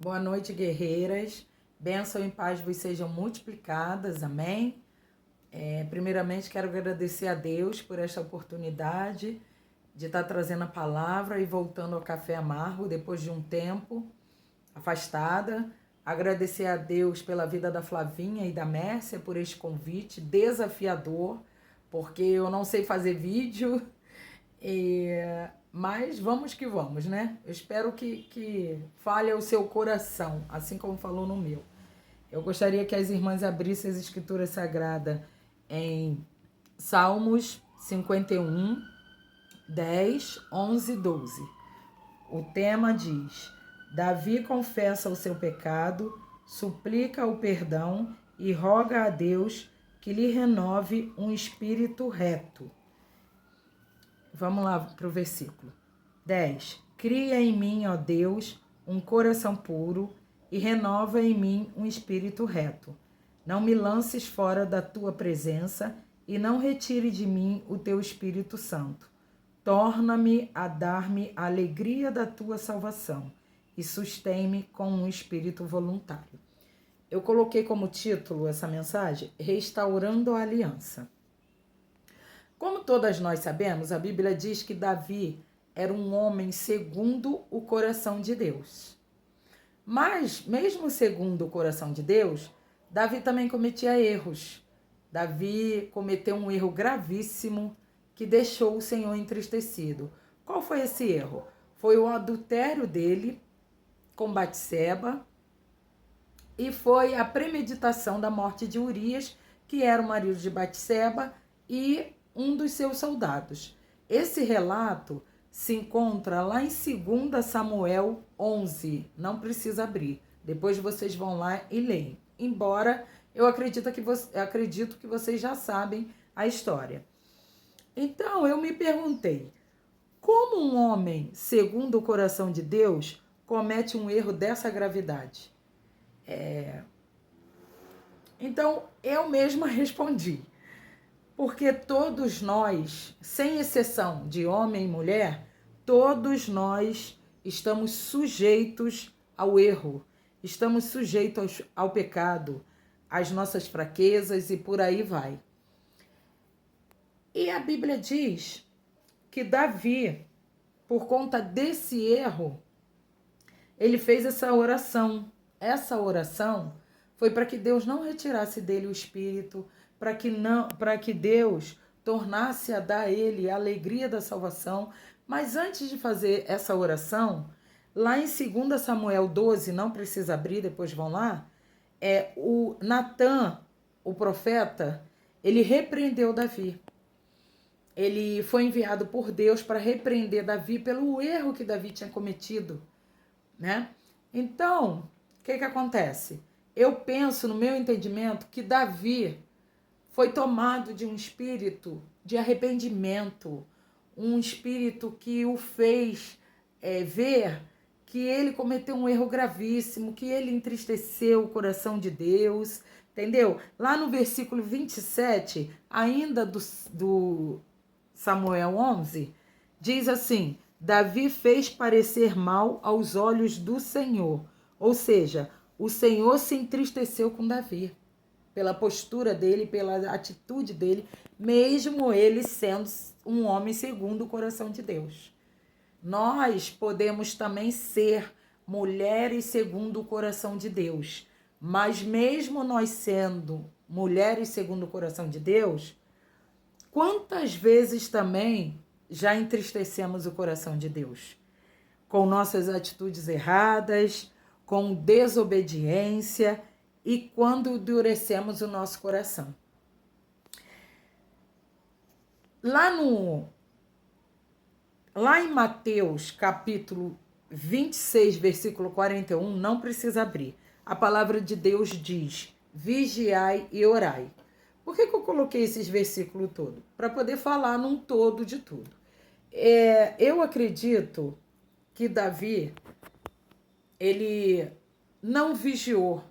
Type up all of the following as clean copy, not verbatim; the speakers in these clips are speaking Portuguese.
Boa noite, guerreiras. Bênção e paz vos sejam multiplicadas, amém? Primeiramente, quero agradecer a Deus por esta oportunidade de estar trazendo a palavra e voltando ao Café Amargo depois de um tempo afastada. Agradecer a Deus pela vida da Flavinha e da Mércia por este convite desafiador, porque eu não sei fazer vídeo, mas vamos que vamos, né? Eu espero que fale ao seu coração, assim como falou no meu. Eu gostaria que as irmãs abrissem as escrituras sagradas em Salmos 51, 10, 11 e 12. O tema diz: Davi confessa o seu pecado, suplica o perdão e roga a Deus que lhe renove um espírito reto. Vamos lá para o versículo 10. Cria em mim, ó Deus, um coração puro e renova em mim um espírito reto. Não me lances fora da tua presença e não retire de mim o teu Espírito Santo. Torna-me a dar-me a alegria da tua salvação e sustém-me com um espírito voluntário. Eu coloquei como título essa mensagem, Restaurando a Aliança. Como todas nós sabemos, a Bíblia diz que Davi era um homem segundo o coração de Deus. Mas, mesmo segundo o coração de Deus, Davi também cometia erros. Davi cometeu um erro gravíssimo que deixou o Senhor entristecido. Qual foi esse erro? Foi o adultério dele com Batseba e foi a premeditação da morte de Urias, que era o marido de Batseba, e um dos seus soldados. Esse relato se encontra lá em 2 Samuel 11. Não precisa abrir. Depois vocês vão lá e leem. Embora eu acredito que vocês já sabem a história. Então eu me perguntei, como um homem, segundo o coração de Deus, comete um erro dessa gravidade? Então eu mesma respondi. Porque todos nós, sem exceção de homem e mulher, todos nós estamos sujeitos ao erro, estamos sujeitos ao pecado, às nossas fraquezas e por aí vai. E a Bíblia diz que Davi, por conta desse erro, ele fez essa oração. Essa oração foi para que Deus não retirasse dele o espírito, para que Deus tornasse a dar a ele a alegria da salvação. Mas antes de fazer essa oração, lá em 2 Samuel 12, não precisa abrir, depois vão lá, o Natã, o profeta, ele repreendeu Davi. Ele foi enviado por Deus para repreender Davi pelo erro que Davi tinha cometido, né? Então, o que acontece? Eu penso, no meu entendimento, que Davi foi tomado de um espírito de arrependimento, um espírito que o fez ver que ele cometeu um erro gravíssimo, que ele entristeceu o coração de Deus, entendeu? Lá no versículo 27, ainda do Samuel 11, diz assim: Davi fez parecer mal aos olhos do Senhor. Ou seja, o Senhor se entristeceu com Davi, pela postura dele, pela atitude dele, mesmo ele sendo um homem segundo o coração de Deus. Nós podemos também ser mulheres segundo o coração de Deus, mas mesmo nós sendo mulheres segundo o coração de Deus, quantas vezes também já entristecemos o coração de Deus? Com nossas atitudes erradas, com desobediência e quando endurecemos o nosso coração. Lá em Mateus, capítulo 26, versículo 41, não precisa abrir. A palavra de Deus diz: vigiai e orai. Por que eu coloquei esses versículos todos? Para poder falar num todo de tudo. Eu acredito que Davi, ele não vigiou.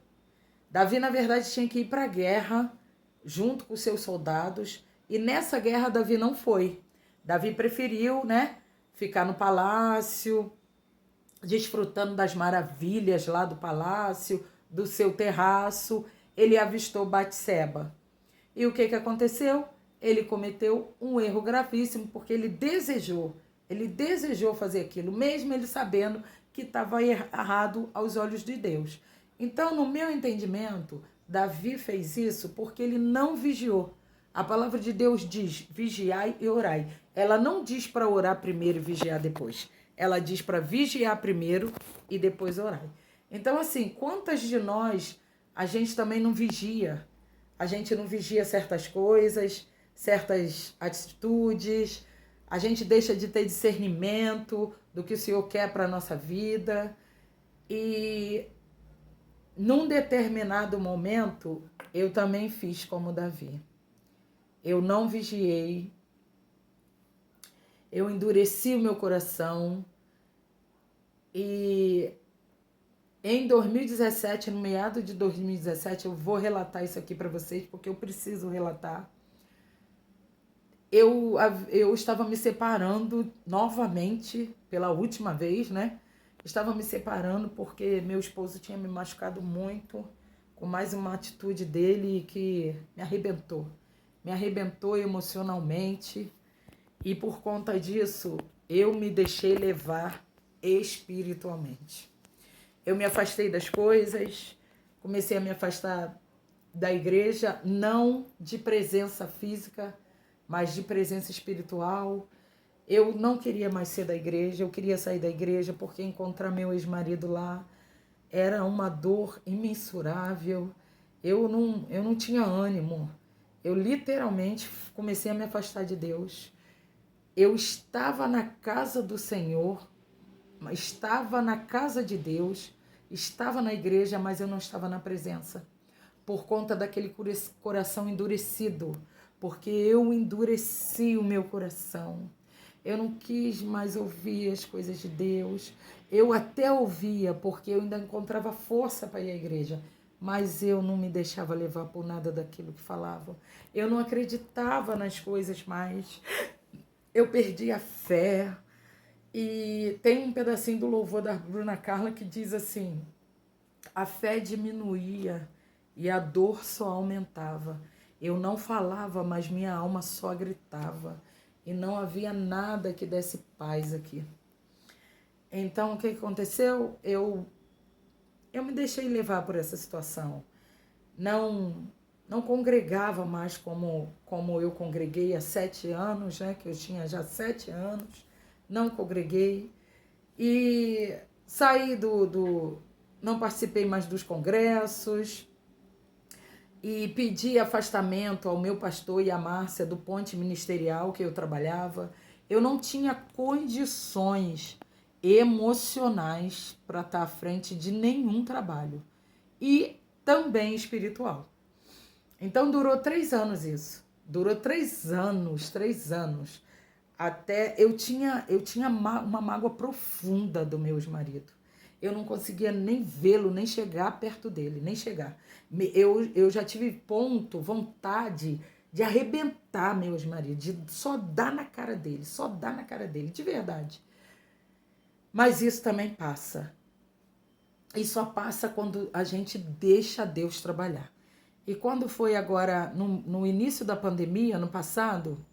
Davi, na verdade, tinha que ir para a guerra junto com seus soldados. E nessa guerra, Davi não foi. Davi preferiu, ficar no palácio, desfrutando das maravilhas lá do palácio, do seu terraço, ele avistou Batseba. E o que aconteceu? Ele cometeu um erro gravíssimo, porque ele desejou fazer aquilo, mesmo ele sabendo que estava errado aos olhos de Deus. Então, no meu entendimento, Davi fez isso porque ele não vigiou. A palavra de Deus diz: vigiai e orai. Ela não diz para orar primeiro e vigiar depois. Ela diz para vigiar primeiro e depois orar. Então, assim, quantas de nós a gente também não vigia? A gente não vigia certas coisas, certas atitudes, a gente deixa de ter discernimento do que o Senhor quer para a nossa vida. E num determinado momento, eu também fiz como Davi. Eu não vigiei, eu endureci o meu coração e em 2017, no meado de 2017, eu vou relatar isso aqui para vocês, porque eu preciso relatar. Eu estava me separando novamente, pela última vez, né? Estava me separando porque meu esposo tinha me machucado muito, com mais uma atitude dele que me arrebentou. Me arrebentou emocionalmente e por conta disso eu me deixei levar espiritualmente. Eu me afastei das coisas, comecei a me afastar da igreja, não de presença física, mas de presença espiritual. Eu não queria mais ser da igreja, eu queria sair da igreja porque encontrar meu ex-marido lá era uma dor imensurável. Eu não tinha ânimo. Eu literalmente comecei a me afastar de Deus. Eu estava na casa do Senhor, estava na casa de Deus, estava na igreja, mas eu não estava na presença. Por conta daquele coração endurecido, porque eu endureci o meu coração. Eu não quis mais ouvir as coisas de Deus. Eu até ouvia, porque eu ainda encontrava força para ir à igreja, mas eu não me deixava levar por nada daquilo que falavam. Eu não acreditava nas coisas mais. Eu perdi a fé. E tem um pedacinho do louvor da Bruna Carla que diz assim: a fé diminuía e a dor só aumentava. Eu não falava, mas minha alma só gritava. E não havia nada que desse paz aqui. Então, o que aconteceu? Eu me deixei levar por essa situação. Não congregava mais como eu congreguei há 7 anos, né? Que eu tinha já 7 anos. Não congreguei. E saí não participei mais dos congressos e pedi afastamento ao meu pastor e à Márcia do ponte ministerial que eu trabalhava. Eu não tinha condições emocionais para estar à frente de nenhum trabalho e também espiritual. Então durou 3 anos isso. Durou 3 anos, 3 anos. Até eu tinha uma mágoa profunda do meu ex-marido. Eu não conseguia nem vê-lo, nem chegar perto dele, nem chegar. Eu já tive vontade de arrebentar meu ex-marido, de só dar na cara dele, de verdade. Mas isso também passa. E só passa quando a gente deixa Deus trabalhar. E quando foi agora, no início da pandemia, ano passado,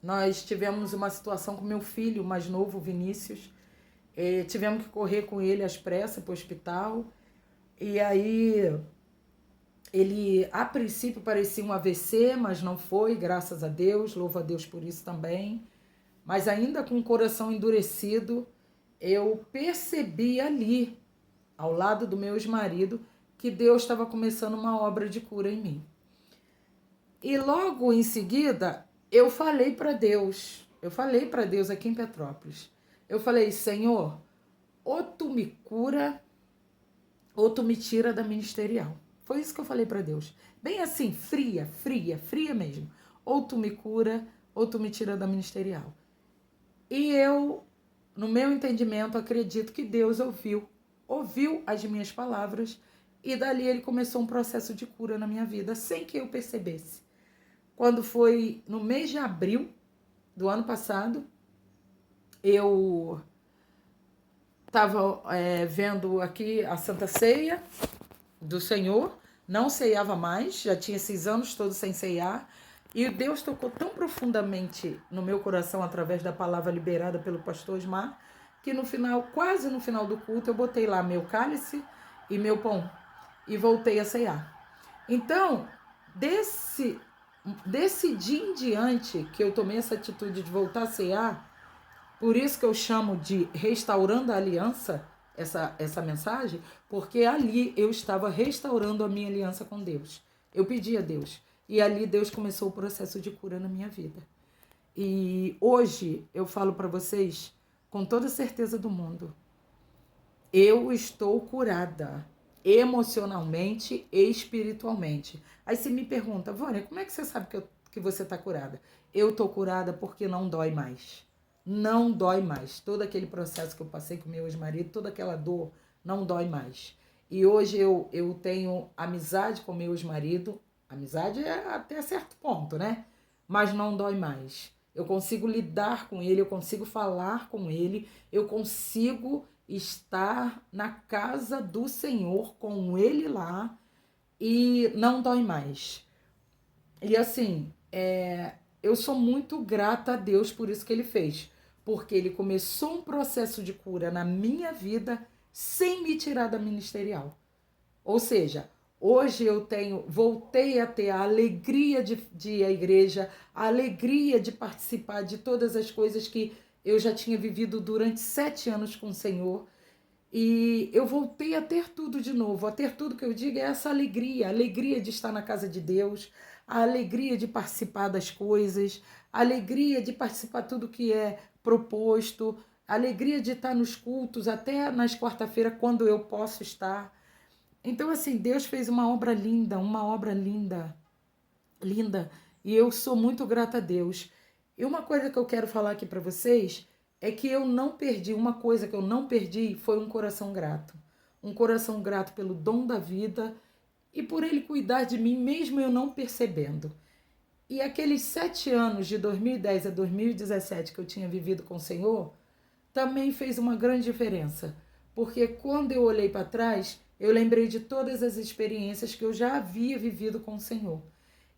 nós tivemos uma situação com meu filho mais novo, Vinícius. Tivemos que correr com ele às pressas para o hospital. E aí, ele a princípio parecia um AVC, mas não foi, graças a Deus. Louvo a Deus por isso também. Mas ainda com o coração endurecido, eu percebi ali, ao lado do meu ex-marido, que Deus estava começando uma obra de cura em mim. E logo em seguida, eu falei para Deus aqui em Petrópolis. Eu falei: Senhor, ou tu me cura, ou tu me tira da ministerial. Foi isso que eu falei para Deus. Bem assim, fria mesmo. Ou tu me cura, ou tu me tira da ministerial. E eu, no meu entendimento, acredito que Deus ouviu as minhas palavras e dali ele começou um processo de cura na minha vida, sem que eu percebesse. Quando foi no mês de abril do ano passado, eu estava vendo aqui a Santa Ceia do Senhor, não ceiava mais, já tinha esses anos todos sem ceiar, e Deus tocou tão profundamente no meu coração através da palavra liberada pelo pastor Osmar, que no final, quase no final do culto, eu botei lá meu cálice e meu pão e voltei a ceiar. Então, desse dia em diante que eu tomei essa atitude de voltar a ceiar, por isso que eu chamo de restaurando a aliança, essa mensagem, porque ali eu estava restaurando a minha aliança com Deus. Eu pedi a Deus. E ali Deus começou o processo de cura na minha vida. E hoje eu falo para vocês, com toda certeza do mundo, eu estou curada, emocionalmente e espiritualmente. Aí você me pergunta, Vânia, como é que você sabe que você está curada? Eu estou curada porque não dói mais. Não dói mais. Todo aquele processo que eu passei com meu ex-marido, toda aquela dor, não dói mais. E hoje eu tenho amizade com meu ex-marido. Amizade é até certo ponto, né? Mas não dói mais. Eu consigo lidar com ele, eu consigo falar com ele, eu consigo estar na casa do Senhor com ele lá e não dói mais. E assim, eu sou muito grata a Deus por isso que ele fez, porque ele começou um processo de cura na minha vida sem me tirar da ministerial. Ou seja, hoje voltei a ter a alegria de ir à igreja, a alegria de participar de todas as coisas que eu já tinha vivido durante 7 anos com o Senhor. E eu voltei a ter tudo de novo. A ter tudo que eu digo é essa alegria. A alegria de estar na casa de Deus, a alegria de participar das coisas, a alegria de participar de tudo que é proposto, a alegria de estar nos cultos, até nas quarta-feiras, quando eu posso estar. Então, assim, Deus fez uma obra linda, linda. E eu sou muito grata a Deus. E uma coisa que eu quero falar aqui para vocês é que uma coisa que eu não perdi foi um coração grato. Um coração grato pelo dom da vida e por ele cuidar de mim, mesmo eu não percebendo. E aqueles 7 anos, de 2010 a 2017, que eu tinha vivido com o Senhor, também fez uma grande diferença. Porque quando eu olhei para trás, eu lembrei de todas as experiências que eu já havia vivido com o Senhor.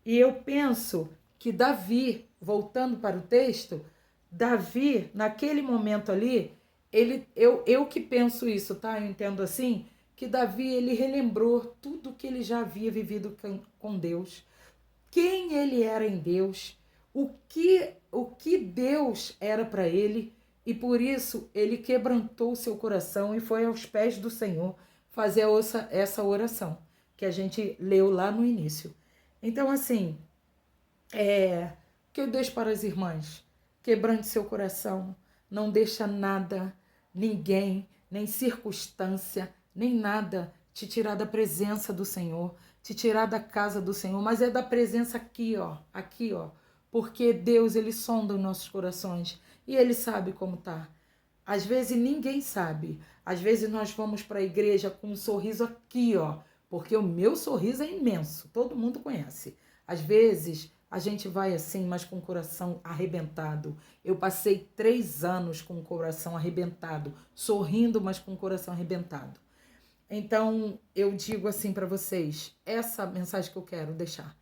E eu penso que Davi, voltando para o texto, Davi, naquele momento ali, eu que penso isso, tá? Eu entendo assim, que Davi, ele relembrou tudo que ele já havia vivido com Deus, quem ele era em Deus, o que Deus era para ele, e por isso ele quebrantou o seu coração e foi aos pés do Senhor fazer essa oração que a gente leu lá no início. Então, assim, que eu deixo para as irmãs, quebrante seu coração, não deixa nada, ninguém, nem circunstância, nem nada te tirar da presença do Senhor, te tirar da casa do Senhor, mas é da presença aqui, ó, porque Deus, ele sonda os nossos corações e ele sabe como tá. Às vezes ninguém sabe, às vezes nós vamos para a igreja com um sorriso aqui, ó, porque o meu sorriso é imenso, todo mundo conhece. Às vezes a gente vai assim, mas com o coração arrebentado. Eu passei 3 anos com o coração arrebentado, sorrindo, mas com o coração arrebentado. Então, eu digo assim para vocês, essa mensagem que eu quero deixar.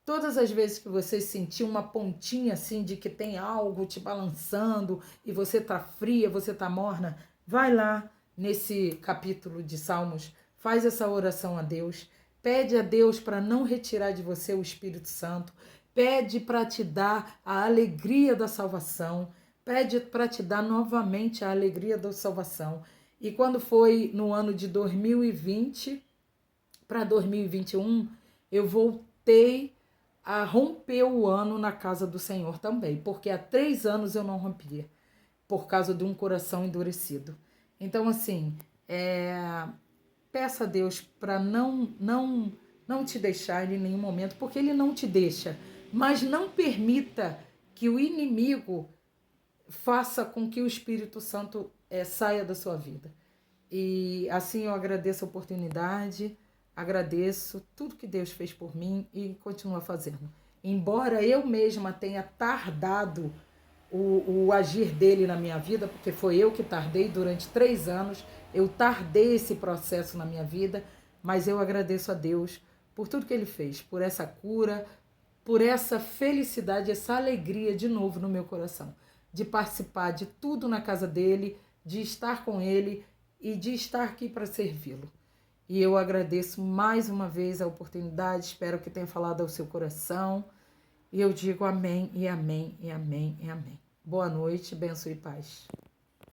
Todas as vezes que você sentir uma pontinha assim de que tem algo te balançando e você tá fria, você tá morna, vai lá nesse capítulo de Salmos, faz essa oração a Deus, pede a Deus para não retirar de você o Espírito Santo, pede para te dar a alegria da salvação, pede para te dar novamente a alegria da salvação. E quando foi no ano de 2020 para 2021, eu voltei a romper o ano na casa do Senhor também, porque há 3 anos eu não rompia, por causa de um coração endurecido. Então, assim, peça a Deus para não te deixar em nenhum momento, porque Ele não te deixa, mas não permita que o inimigo faça com que o Espírito Santo saia da sua vida. E assim eu agradeço a oportunidade, agradeço tudo que Deus fez por mim e continua fazendo. Embora eu mesma tenha tardado o agir dele na minha vida, porque foi eu que tardei durante 3 anos, eu tardei esse processo na minha vida, mas eu agradeço a Deus por tudo que ele fez, por essa cura, por essa felicidade, essa alegria de novo no meu coração, de participar de tudo na casa dele, de estar com ele e de estar aqui para servi-lo. E eu agradeço mais uma vez a oportunidade, espero que tenha falado ao seu coração. E eu digo amém, e amém, e amém, e amém. Boa noite, bênção e paz.